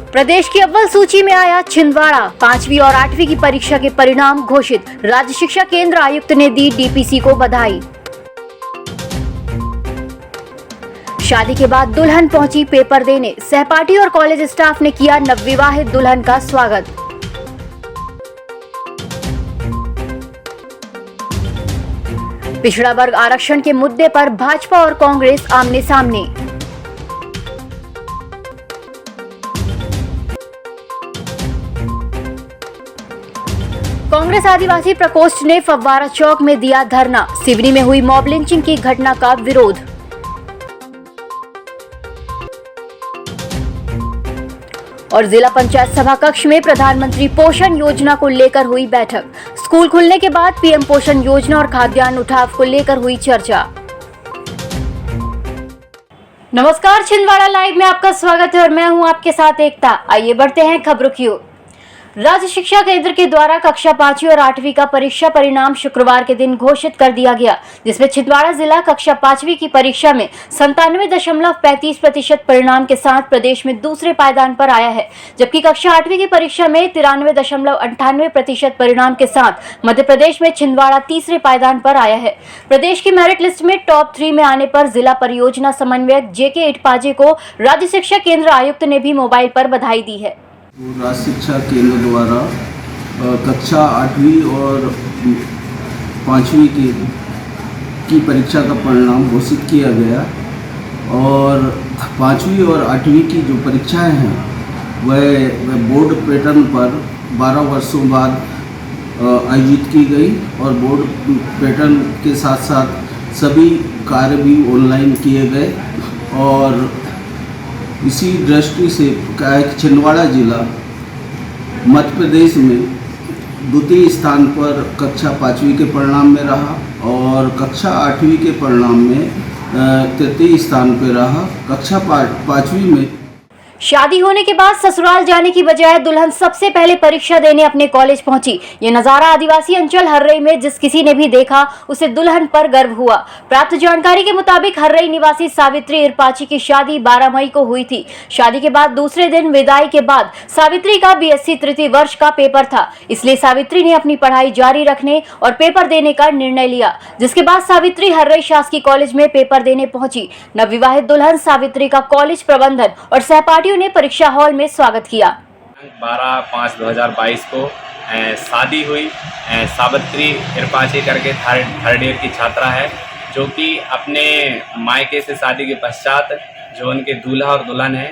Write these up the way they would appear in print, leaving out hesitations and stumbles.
प्रदेश की अव्वल सूची में आया छिंदवाड़ा। 5वीं और 8वीं की परीक्षा के परिणाम घोषित। राज्य शिक्षा केंद्र आयुक्त ने दी डीपीसी को बधाई। शादी के बाद दुल्हन पहुंची पेपर देने। सहपाठी और कॉलेज स्टाफ ने किया नवविवाहित दुल्हन का स्वागत। पिछड़ा वर्ग आरक्षण के मुद्दे पर भाजपा और कांग्रेस आमने सामने। कांग्रेस आदिवासी प्रकोष्ठ ने फव्वारा चौक में दिया धरना। सिवनी में हुई मॉब लिंचिंग की घटना का विरोध। और जिला पंचायत सभा कक्ष में प्रधानमंत्री पोषण योजना को लेकर हुई बैठक। स्कूल खुलने के बाद पीएम पोषण योजना और खाद्यान्न उठाव को लेकर हुई चर्चा। नमस्कार, छिंदवाड़ा लाइव में आपका स्वागत है और मैं हूं आपके साथ एकता। आइए बढ़ते हैं खबरों की ओर। राज्य शिक्षा केंद्र के द्वारा कक्षा 5वीं और 8वीं का परीक्षा परिणाम शुक्रवार के दिन घोषित कर दिया गया, जिसमें छिंदवाड़ा जिला कक्षा 5वीं की परीक्षा में 97.35% परिणाम के साथ प्रदेश में दूसरे पायदान पर आया है, जबकि कक्षा 8वीं की परीक्षा में 93.98% परिणाम के साथ मध्य प्रदेश में छिंदवाड़ा तीसरे पायदान पर आया है। प्रदेश की मेरिट लिस्ट में टॉप 3 में आने पर जिला परियोजना समन्वयक जेके इटपाजे को राज्य शिक्षा केंद्र आयुक्त ने भी मोबाइल पर बधाई दी है। राज्य शिक्षा केंद्र द्वारा कक्षा 8वीं और 5वीं की परीक्षा का परिणाम घोषित किया गया और 5वीं और 8वीं की जो परीक्षाएं हैं वह बोर्ड पैटर्न पर 12 वर्षों बाद आयोजित की गई और बोर्ड पैटर्न के साथ साथ सभी कार्य भी ऑनलाइन किए गए। और इसी दृष्टि से छिंदवाड़ा जिला मध्य प्रदेश में द्वितीय स्थान पर कक्षा 5वीं के परिणाम में रहा और कक्षा 8वीं के परिणाम में तृतीय स्थान पर रहा। कक्षा 5वीं में शादी होने के बाद ससुराल जाने की बजाय दुल्हन सबसे पहले परीक्षा देने अपने कॉलेज पहुंची। ये नजारा आदिवासी अंचल हर्रई में जिस किसी ने भी देखा उसे दुल्हन पर गर्व हुआ। प्राप्त जानकारी के मुताबिक हर्रई निवासी सावित्री इरपाची की शादी 12 मई को हुई थी। शादी के बाद दूसरे दिन विदाई के बाद सावित्री का बीएससी तृतीय वर्ष का पेपर था, इसलिए सावित्री ने अपनी पढ़ाई जारी रखने और पेपर देने का निर्णय लिया, जिसके बाद सावित्री हर्रई शासकीय कॉलेज में पेपर देने पहुंची। नवविवाहित दुल्हन सावित्री का कॉलेज प्रबंधन और सहपाठी ने परीक्षा हॉल में स्वागत किया। 12/5/2022 को शादी हुई। सावित्री इरपाची करके थर्ड ईयर की छात्रा है, जो कि अपने मायके से शादी के पश्चात जो उनके दूल्हा और दुल्हन है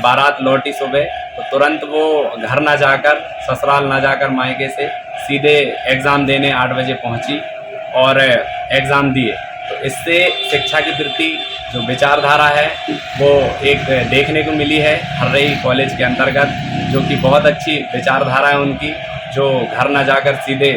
बारात लौटी सुबह, तो तुरंत वो घर ना जाकर ससुराल ना जाकर मायके से सीधे एग्ज़ाम देने 8 बजे पहुंची और एग्ज़ाम दिए। तो इससे शिक्षा के प्रति जो विचारधारा है वो एक देखने को मिली है हर्रई कॉलेज के अंतर्गत, जो कि बहुत अच्छी विचारधारा है उनकी, जो घर न जाकर सीधे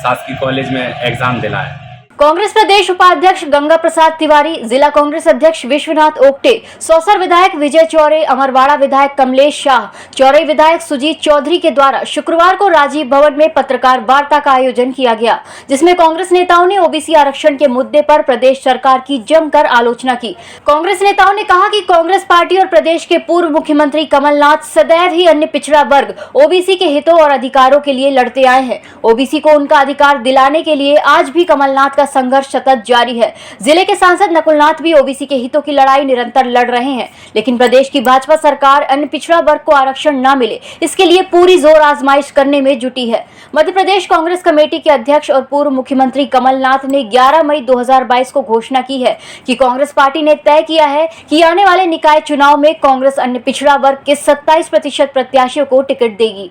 शासकीय कॉलेज में एग्ज़ाम दिलाए। कांग्रेस प्रदेश उपाध्यक्ष गंगा प्रसाद तिवारी, जिला कांग्रेस अध्यक्ष विश्वनाथ ओक्टे, सौसर विधायक विजय चौरे, अमरवाड़ा विधायक कमलेश शाह, चौरई विधायक सुजीत चौधरी के द्वारा शुक्रवार को राजीव भवन में पत्रकार वार्ता का आयोजन किया गया, जिसमें कांग्रेस नेताओं ने ओबीसी आरक्षण के मुद्दे पर प्रदेश सरकार की जमकर आलोचना की। कांग्रेस नेताओं ने कहा कि कांग्रेस पार्टी और प्रदेश के पूर्व मुख्यमंत्री कमलनाथ सदैव ही अन्य पिछड़ा वर्ग ओबीसी के हितों और अधिकारों के लिए लड़ते आए हैं। ओबीसी को उनका अधिकार दिलाने के लिए आज भी कमलनाथ संघर्ष सतत जारी है। जिले के सांसद नकुलनाथ भी ओबीसी के हितों की लड़ाई निरंतर लड़ रहे हैं, लेकिन प्रदेश की भाजपा सरकार अन्य पिछड़ा वर्ग को आरक्षण न मिले इसके लिए पूरी जोर आजमाइश करने में जुटी है। मध्य प्रदेश कांग्रेस कमेटी के अध्यक्ष और पूर्व मुख्यमंत्री कमलनाथ ने 11 मई 2022 को घोषणा की है कि कांग्रेस पार्टी ने तय किया है कि आने वाले निकाय चुनाव में कांग्रेस अन्य पिछड़ा वर्ग के 27% प्रत्याशियों को टिकट देगी।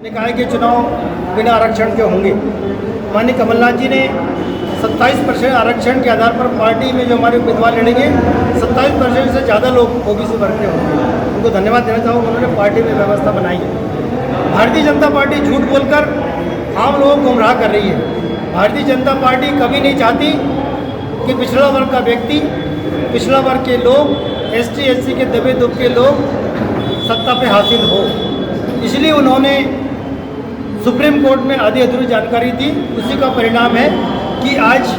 निकाय के चुनाव बिना आरक्षण के होंगे। माननीय कमलनाथ जी ने 27% आरक्षण के आधार पर पार्टी में जो हमारे उम्मीदवार लड़ेंगे 27% से ज़्यादा लोग ओबीसी वर्ग के होंगे। उनको धन्यवाद देना चाहूँगा, उन्होंने पार्टी में व्यवस्था बनाई है। भारतीय जनता पार्टी झूठ बोलकर आम लोगों को गुमराह कर रही है। भारतीय जनता पार्टी कभी नहीं चाहती कि पिछड़ा वर्ग का व्यक्ति, पिछड़ा वर्ग के लोग, ST SC के दबे दुबके लोग सत्ता पे हासिल हो, इसलिए उन्होंने सुप्रीम कोर्ट में आधी अधूरी जानकारी दी। उसी का परिणाम है कि आज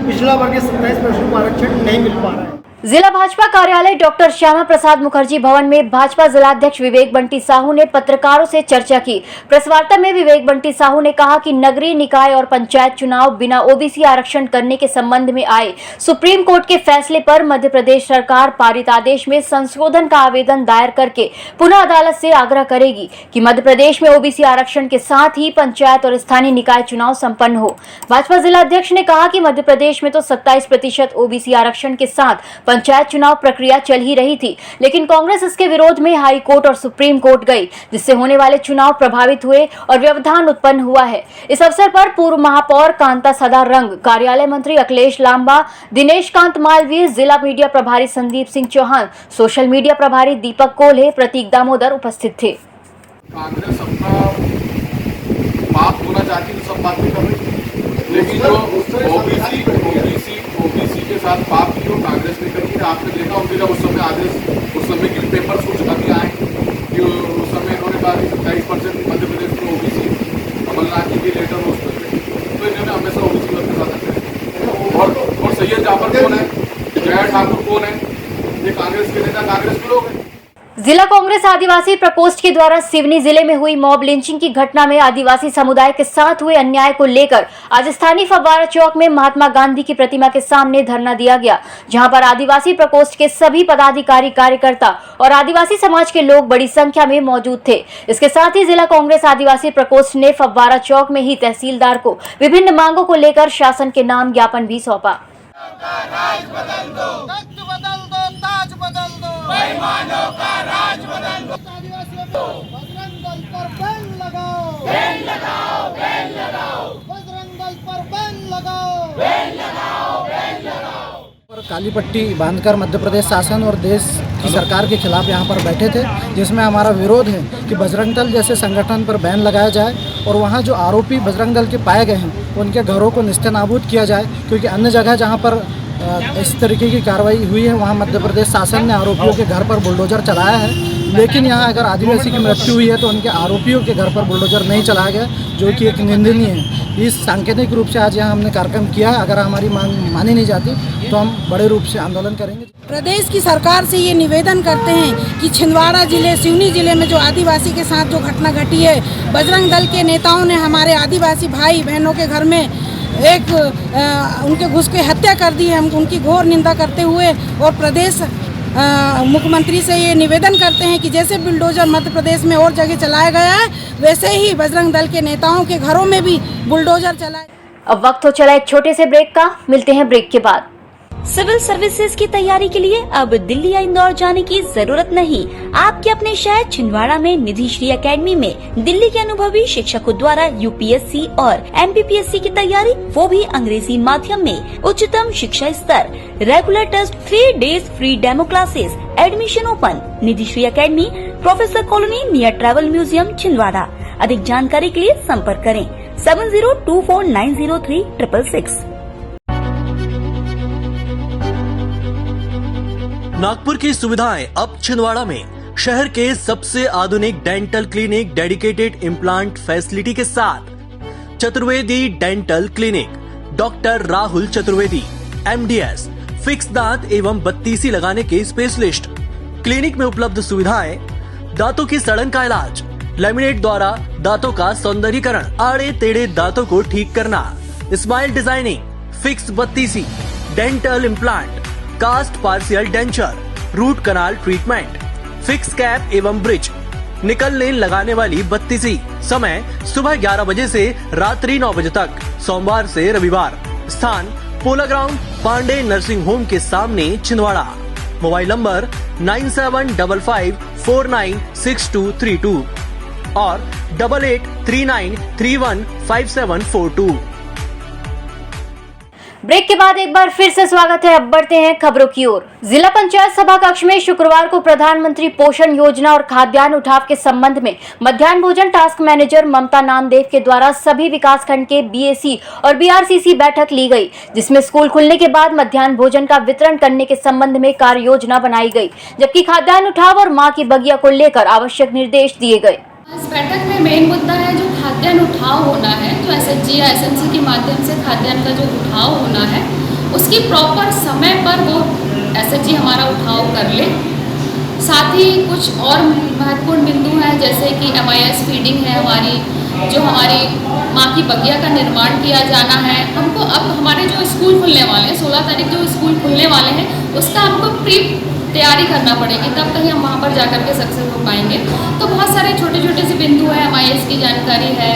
पिछड़ा वर्ग के 27% को आरक्षण नहीं मिल पा रहा है। जिला भाजपा कार्यालय डॉक्टर श्यामा प्रसाद मुखर्जी भवन में भाजपा जिलाध्यक्ष विवेक बंटी साहू ने पत्रकारों से चर्चा की। प्रेस वार्ता में विवेक बंटी साहू ने कहा कि नगरीय निकाय और पंचायत चुनाव बिना ओबीसी आरक्षण करने के संबंध में आए सुप्रीम कोर्ट के फैसले पर मध्य प्रदेश सरकार पारित आदेश में संशोधन का आवेदन दायर करके पुनः अदालत से आग्रह करेगी कि मध्य प्रदेश में ओबीसी आरक्षण के साथ ही पंचायत और स्थानीय निकाय चुनाव संपन्न हो। भाजपा जिलाध्यक्ष ने कहा कि मध्य प्रदेश में तो 27% ओबीसी आरक्षण के साथ पंचायत चुनाव प्रक्रिया चल ही रही थी, लेकिन कांग्रेस इसके विरोध में हाई कोर्ट और सुप्रीम कोर्ट गई, जिससे होने वाले चुनाव प्रभावित हुए और व्यवधान उत्पन्न हुआ है। इस अवसर पर पूर्व महापौर कांता सदारंग, कार्यालय मंत्री अखिलेश लांबा, दिनेश कांत मालवीय, जिला मीडिया प्रभारी संदीप सिंह चौहान, सोशल मीडिया प्रभारी दीपक कोल्हे, प्रतीक दामोदर उपस्थित थे। कांग्रेस अपना बात होना चाहती है, सब बातें कर रही, लेकिन जो ओबीसी के साथ बात की वो कांग्रेस ने करी है। आपने देखा होगा जब उस समय आदेश, उस समय के पेपर्स कुछ अभी आए कि उस समय इन्होंने कहा कि 27% मध्य प्रदेश में ओबीसी, कमलनाथ जी के लेटर उस पर, तो इन्होंने हमेशा ओबीसी वर्ग के साथ रखे। और सैयद जाफर कौन है, जया ठाकुर कौन है, ये कांग्रेस के नेता, कांग्रेस के लोग हैं। जिला कांग्रेस आदिवासी प्रकोष्ठ के द्वारा सिवनी जिले में हुई मॉब लिंचिंग की घटना में आदिवासी समुदाय के साथ हुए अन्याय को लेकर आज स्थानीय फव्वारा चौक में महात्मा गांधी की प्रतिमा के सामने धरना दिया गया, जहां पर आदिवासी प्रकोष्ठ के सभी पदाधिकारी, कार्यकर्ता और आदिवासी समाज के लोग बड़ी संख्या में मौजूद थे। इसके साथ ही जिला कांग्रेस आदिवासी प्रकोष्ठ ने फव्वारा चौक में ही तहसीलदार को विभिन्न मांगों को लेकर शासन के नाम ज्ञापन भी सौंपा। राज बदल दो, ताज बदल दो, बेईमानों का राज बदल दो। आदिवासियों को बजरंग दल पर बैन लगाओ, बैन लगाओ, बैन लगाओ, बजरंग दल पर बैन लगाओ, बैन लगाओ, बैन लगाओ। काली पट्टी बांधकर मध्य प्रदेश शासन और देश की सरकार के खिलाफ यहाँ पर बैठे थे, जिसमें हमारा विरोध है कि बजरंग दल जैसे संगठन पर बैन लगाया जाए और वहाँ जो आरोपी बजरंग दल के पाए गए हैं उनके घरों को निस्तेनाबूद किया जाए, क्योंकि अन्य जगह जहाँ पर इस तरीके की कार्रवाई हुई है वहाँ मध्य प्रदेश शासन ने आरोपियों के घर पर बुलडोजर चलाया है, लेकिन यहाँ अगर आदिवासी की मृत्यु हुई है तो उनके आरोपियों के घर पर बुलडोजर नहीं चलाया गया, जो कि एक निंदनीय है। इस सांकेतिक रूप से आज यहाँ हमने कार्यक्रम किया है। अगर हमारी मांग मानी नहीं जाती तो हम बड़े रूप से आंदोलन करेंगे। प्रदेश की सरकार से ये निवेदन करते हैं कि छिंदवाड़ा जिले, सिवनी जिले में जो आदिवासी के साथ जो घटना घटी है, बजरंग दल के नेताओं ने हमारे आदिवासी भाई बहनों के घर में उनके घुस के हत्या कर दी है। हम उनकी घोर निंदा करते हुए और प्रदेश मुख्यमंत्री से ये निवेदन करते हैं कि जैसे बुलडोजर मध्य प्रदेश में और जगह चलाया गया है, वैसे ही बजरंग दल के नेताओं के घरों में भी बुलडोजर चलाए। अब वक्त हो चला एक छोटे से ब्रेक का, मिलते हैं ब्रेक के बाद। सिविल सर्विसेज की तैयारी के लिए अब दिल्ली या इंदौर जाने की जरूरत नहीं। आपके अपने शहर छिंदवाड़ा में निधि श्री एकेडमी में दिल्ली के अनुभवी शिक्षकों द्वारा यूपीएससी और एमपीपीएससी की तैयारी, वो भी अंग्रेजी माध्यम में। उच्चतम शिक्षा स्तर, regular test, 3 days free demo classes, admission open. Nidhi Shri academy, professor colony, near travel museum, Chhindwara. अधिक जानकारी के लिए संपर्क करें 7024903666। नागपुर की सुविधाएं अब छिंदवाड़ा में। शहर के सबसे आधुनिक dental clinic, dedicated implant facility के साथ Chaturvedi dental clinic, doctor Rahul Chaturvedi, MDS, fix दांत एवं बत्तीसी लगाने के स्पेशलिस्ट। क्लिनिक में उपलब्ध सुविधाएं: दांतों की सड़न का इलाज, लैमिनेट द्वारा दांतों का सौंदर्यीकरण, आड़े टेढ़े दांतों को ठीक करना, स्माइल डिजाइनिंग, फिक्स बत्तीसी, dental implant, cast partial denture, root canal treatment, fix cap एवं ब्रिज, निकल लेन लगाने वाली बत्तीसी। समय सुबह 11 बजे से रात्रि 9 बजे तक, सोमवार से रविवार। स्थान पोला ग्राउंड, पांडे नर्सिंग होम के सामने, छिंदवाड़ा। मोबाइल नंबर 9755496232 और 8839315742। ब्रेक के बाद एक बार फिर से स्वागत है। अब बढ़ते हैं खबरों की ओर। जिला पंचायत सभा कक्ष में शुक्रवार को प्रधानमंत्री पोषण योजना और खाद्यान्न उठाव के संबंध में मध्याह्न भोजन टास्क मैनेजर ममता नामदेव के द्वारा सभी विकासखंड के BAC और BRCC बैठक ली गई, जिसमें स्कूल खुलने के बाद मध्याह्न भोजन का वितरण करने के संबंध में कार्य योजना बनाई गई, जबकि खाद्यान्न उठाव और मां की बगिया को लेकर आवश्यक निर्देश दिए गए। इस बैठक में मेन मुद्दा है जो खाद्यान्न उठाव होना है, जो SHG या SMC के माध्यम से खाद्यान्न का जो उठाव होना है, उसकी प्रॉपर समय पर वो SHG हमारा उठाव कर ले। साथ ही कुछ और महत्वपूर्ण बिंदु हैं, जैसे कि MIS फीडिंग है हमारी, जो हमारी माँ की बगिया का निर्माण किया जाना है। हमको अब हमारे जो स्कूल खुलने वाले हैं, 16 तारीख जो स्कूल खुलने वाले हैं, उसका हमको प्री तैयारी करना पड़ेगी, तब कहीं हम वहाँ पर जा कर के सक्सेस हो पाएंगे। तो बहुत सारे छोटे छोटे से बिंदु हैं, MIS की जानकारी है,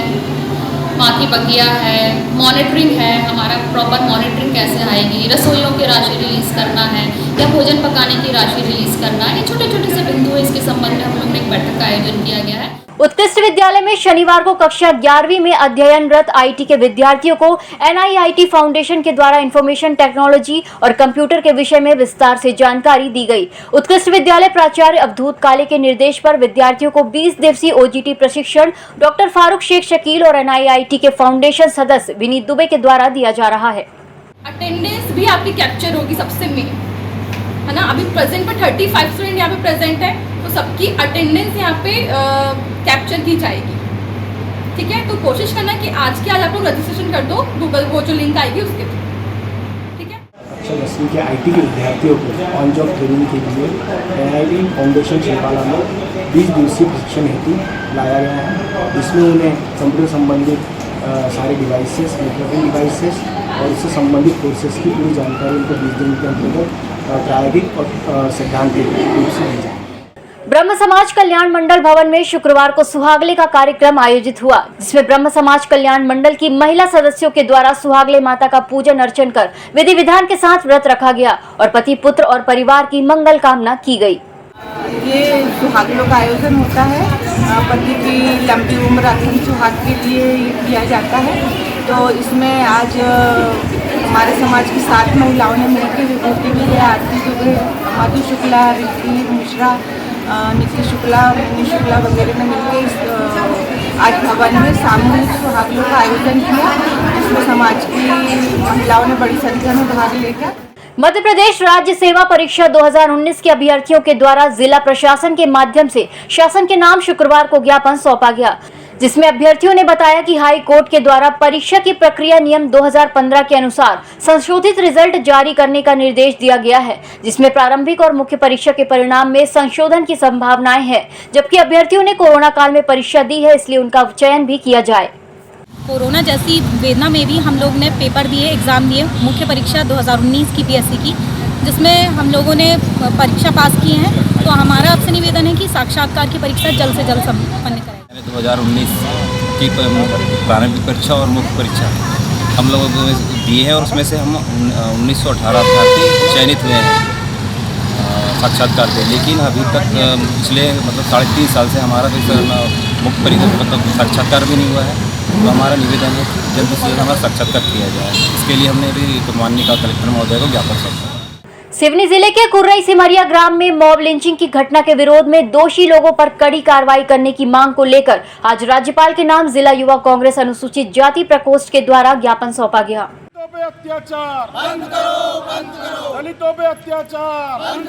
माँ की बगिया है, मॉनिटरिंग है, हमारा प्रॉपर मॉनिटरिंग कैसे आएगी, रसोइयों की राशि रिलीज़ करना है या भोजन पकाने की राशि रिलीज़ करना है। ये छोटे छोटे से बिंदु है, इसके संबंध में हम लोग ने एक बैठक का आयोजन किया गया है। उत्कृष्ट विद्यालय में शनिवार को कक्षा 11वीं में अध्ययनरत IT के विद्यार्थियों को NIIT फाउंडेशन के द्वारा इंफॉर्मेशन टेक्नोलॉजी और कंप्यूटर के विषय में विस्तार से जानकारी दी गई। उत्कृष्ट विद्यालय प्राचार्य अवधूत काले के निर्देश पर विद्यार्थियों को 20 दिवसीय OGT प्रशिक्षण डॉक्टर फारूक शेख शकील और NIIT के फाउंडेशन सदस्य विनीत दुबे के द्वारा दिया जा रहा है। अटेंडेंस भी आपकी कैप्चर होगी सबसे मेन, है ना। अभी प्रेजेंट पर 35 स्टूडेंट यहाँ पे प्रेजेंट है, तो सबकी अटेंडेंस यहाँ पे कैप्चर की जाएगी, ठीक है। तो कोशिश करना कि आज के आज आप लोग रजिस्ट्रेशन कर दो, गूगल वो जो लिंक आएगी उसके थ्रू, ठीक है। कक्षा 10वीं के IT के विद्यार्थियों को ऑन जॉब ट्रेनिंग के लिए NIIT फाउंडेशन छिंदवाड़ा में 20 दिवसीय प्रशिक्षण हेतु लाया गया है, जिसमें उन्हें कंप्यूटर संबंधित सारे डिवाइसेस, नेटवर्किंग डिवाइसेस और उससे संबंधित कोर्सेज की पूरी जानकारी उनको 20 दिन के अंतर्गत प्रायोगिक और सैद्धांतिक रूप से दी जाए। ब्रह्म समाज कल्याण मंडल भवन में शुक्रवार को सुहागले का कार्यक्रम आयोजित हुआ, जिसमें ब्रह्म समाज कल्याण मंडल की महिला सदस्यों के द्वारा सुहागले माता का पूजन अर्चन कर विधि विधान के साथ व्रत रखा गया और पति पुत्र और परिवार की मंगल कामना की गई। ये सुहागलों का आयोजन होता है, पति की लंबी उम्र अखंड सुहाग के लिए किया जाता है। तो इसमें आज हमारे समाज की 7 महिलाओं ने मिलकर विभूति दुबे, आरती दुबे, मधु शुक्ला, रिद्धि मिश्रा, नित्य शुक्ला, मिनी शुक्ला वगैरह ने मिलकर आज भवन में सामूहिक सुहागलों का आयोजन किया, जिसमें समाज की महिलाओं ने बड़ी संख्या में भाग लेकर। मध्य प्रदेश राज्य सेवा परीक्षा 2019 के अभ्यर्थियों के द्वारा जिला प्रशासन के माध्यम से शासन के नाम शुक्रवार को ज्ञापन सौंपा गया, जिसमें अभ्यर्थियों ने बताया कि हाई कोर्ट के द्वारा परीक्षा की प्रक्रिया नियम 2015 के अनुसार संशोधित रिजल्ट जारी करने का निर्देश दिया गया है, जिसमें प्रारंभिक और मुख्य परीक्षा के परिणाम में संशोधन की संभावनाएं हैं, जबकि अभ्यर्थियों ने कोरोना काल में परीक्षा दी है, इसलिए उनका चयन भी किया जाए। कोरोना जैसी वेदना में भी हम लोग ने पेपर दिए, एग्ज़ाम दिए, मुख्य परीक्षा 2019 की PSC की, जिसमें हम लोगों ने परीक्षा पास की है। तो हमारा आपसे निवेदन है कि साक्षात्कार की परीक्षा जल्द से जल्द संपन्न करें। 2019 की प्रारंभिक परीक्षा और मुख्य परीक्षा हम लोगों को दिए हैं और उसमें से हम 1918 अभ्यर्थी चयनित हुए हैं साक्षात्कार पे, लेकिन अभी तक पिछले 3.5 साल से हमारा मुख्य परीक्षा साक्षात्कार भी नहीं हुआ है। तो हमारा निवेदन है कि जल्द से जल्द हमारा साक्षात्कार किया जाए। इसके लिए हमने भी माननीय कलेक्टर महोदय को ज्ञापन सौंपा। सिवनी जिले के कुर्रई सिमरिया ग्राम में मॉब लिंचिंग की घटना के विरोध में दोषी लोगों पर कड़ी कार्रवाई करने की मांग को लेकर आज राज्यपाल के नाम जिला युवा कांग्रेस अनुसूचित जाति प्रकोष्ठ के द्वारा ज्ञापन सौंपा गया। अत्याचार बंद करो, दलितों पे अत्याचार बंद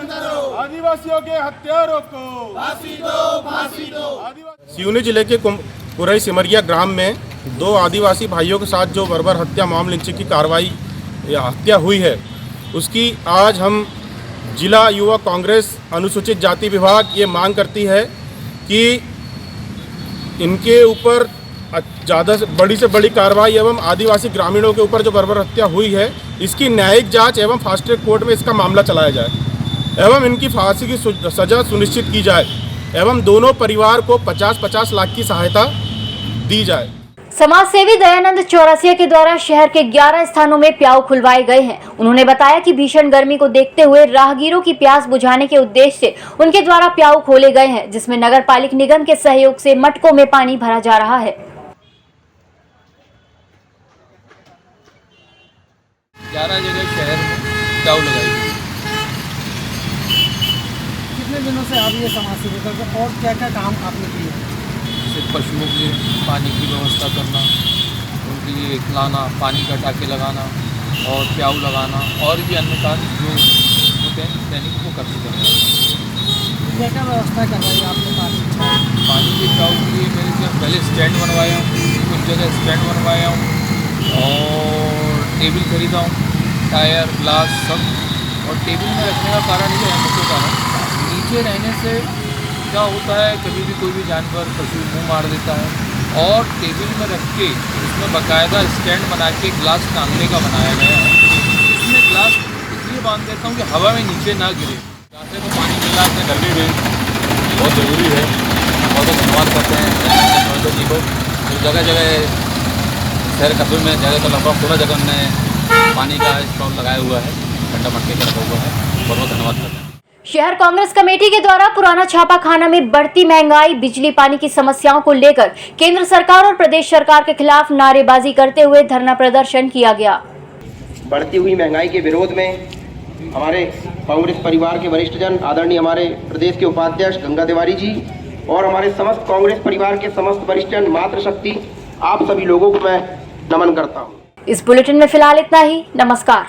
करो, आदिवासियों के हत्यारों को फांसी दो। सिवनी जिले के कुर्रई सिमरिया ग्राम में 2 आदिवासी भाइयों के साथ जो बर्बर हत्या मॉब लिंचिंग की कार्रवाई या हत्या हुई है, उसकी आज हम जिला युवा कांग्रेस अनुसूचित जाति विभाग ये मांग करती है कि इनके ऊपर ज़्यादा से बड़ी कार्रवाई एवं आदिवासी ग्रामीणों के ऊपर जो बर्बर हत्या हुई है, इसकी न्यायिक जांच एवं फास्ट ट्रैक कोर्ट में इसका मामला चलाया जाए एवं इनकी फांसी की सज़ा सुनिश्चित की जाए एवं दोनों परिवार को 50-50 लाख की सहायता दी जाए। समाज सेवी दयानंद चौरसिया के द्वारा शहर के 11 स्थानों में प्याऊ खुलवाए गए हैं। उन्होंने बताया कि भीषण गर्मी को देखते हुए राहगीरों की प्यास बुझाने के उद्देश्य से उनके द्वारा प्याऊ खोले गए हैं, जिसमें नगर पालिक निगम के सहयोग से मटकों में पानी भरा जा रहा है। 11 जगह शहर में प्याऊ लगाई गई। कितने दिनों से आप ये समाज सेवी करते हैं और क्या क्या काम आपने किए? जैसे पशुओं के पानी की व्यवस्था करना, उनके लिए खिलाना, पानी का टाँके लगाना और प्याऊ लगाना और भी अन्य कार्य जो होते हैं दैनिक को करते हैं। क्या क्या व्यवस्था करवाई आपने पानी के प्याऊ के लिए? मैंने पहले स्टैंड बनवाया हूँ, कुछ जगह स्टैंड बनवाया हूँ और टेबल खरीदा हूँ, टायर ग्लास सब और टेबल में रखने का कारण ये है, मुख्य कारण नीचे रहने से क्या होता है, कभी भी कोई भी जानवर पशु मुंह मार देता है। और टेबल में रख के उसमें बाकायदा स्टैंड बना के ग्लास टांगने का बनाया गया है। इसमें ग्लास इसलिए बांध देता हूँ कि हवा में नीचे ना गिरे। जहाँ से तो पानी मिल रहा है गर्मी में बहुत ज़रूरी है। बहुत बहुत धन्यवाद करते हैं जी को। जगह जगह शहर कस्बे में जगह लगभग 16 जगह हमने पानी का स्टॉल लगाया हुआ है, ठंडा मटके का रखा हुआ है। बहुत बहुत धन्यवाद करते हैं। शहर कांग्रेस कमेटी के द्वारा पुराना छापा खाना में बढ़ती महंगाई, बिजली पानी की समस्याओं को लेकर केंद्र सरकार और प्रदेश सरकार के खिलाफ नारेबाजी करते हुए धरना प्रदर्शन किया गया। बढ़ती हुई महंगाई के विरोध में हमारे कांग्रेस परिवार के वरिष्ठ जन, आदरणीय हमारे प्रदेश के उपाध्यक्ष गंगा तिवारी जी और हमारे समस्त कांग्रेस परिवार के समस्त वरिष्ठ जन, मातृशक्ति, आप सभी लोगों को मैं नमन करता हूँ। इस बुलेटिन में फिलहाल इतना ही। नमस्कार।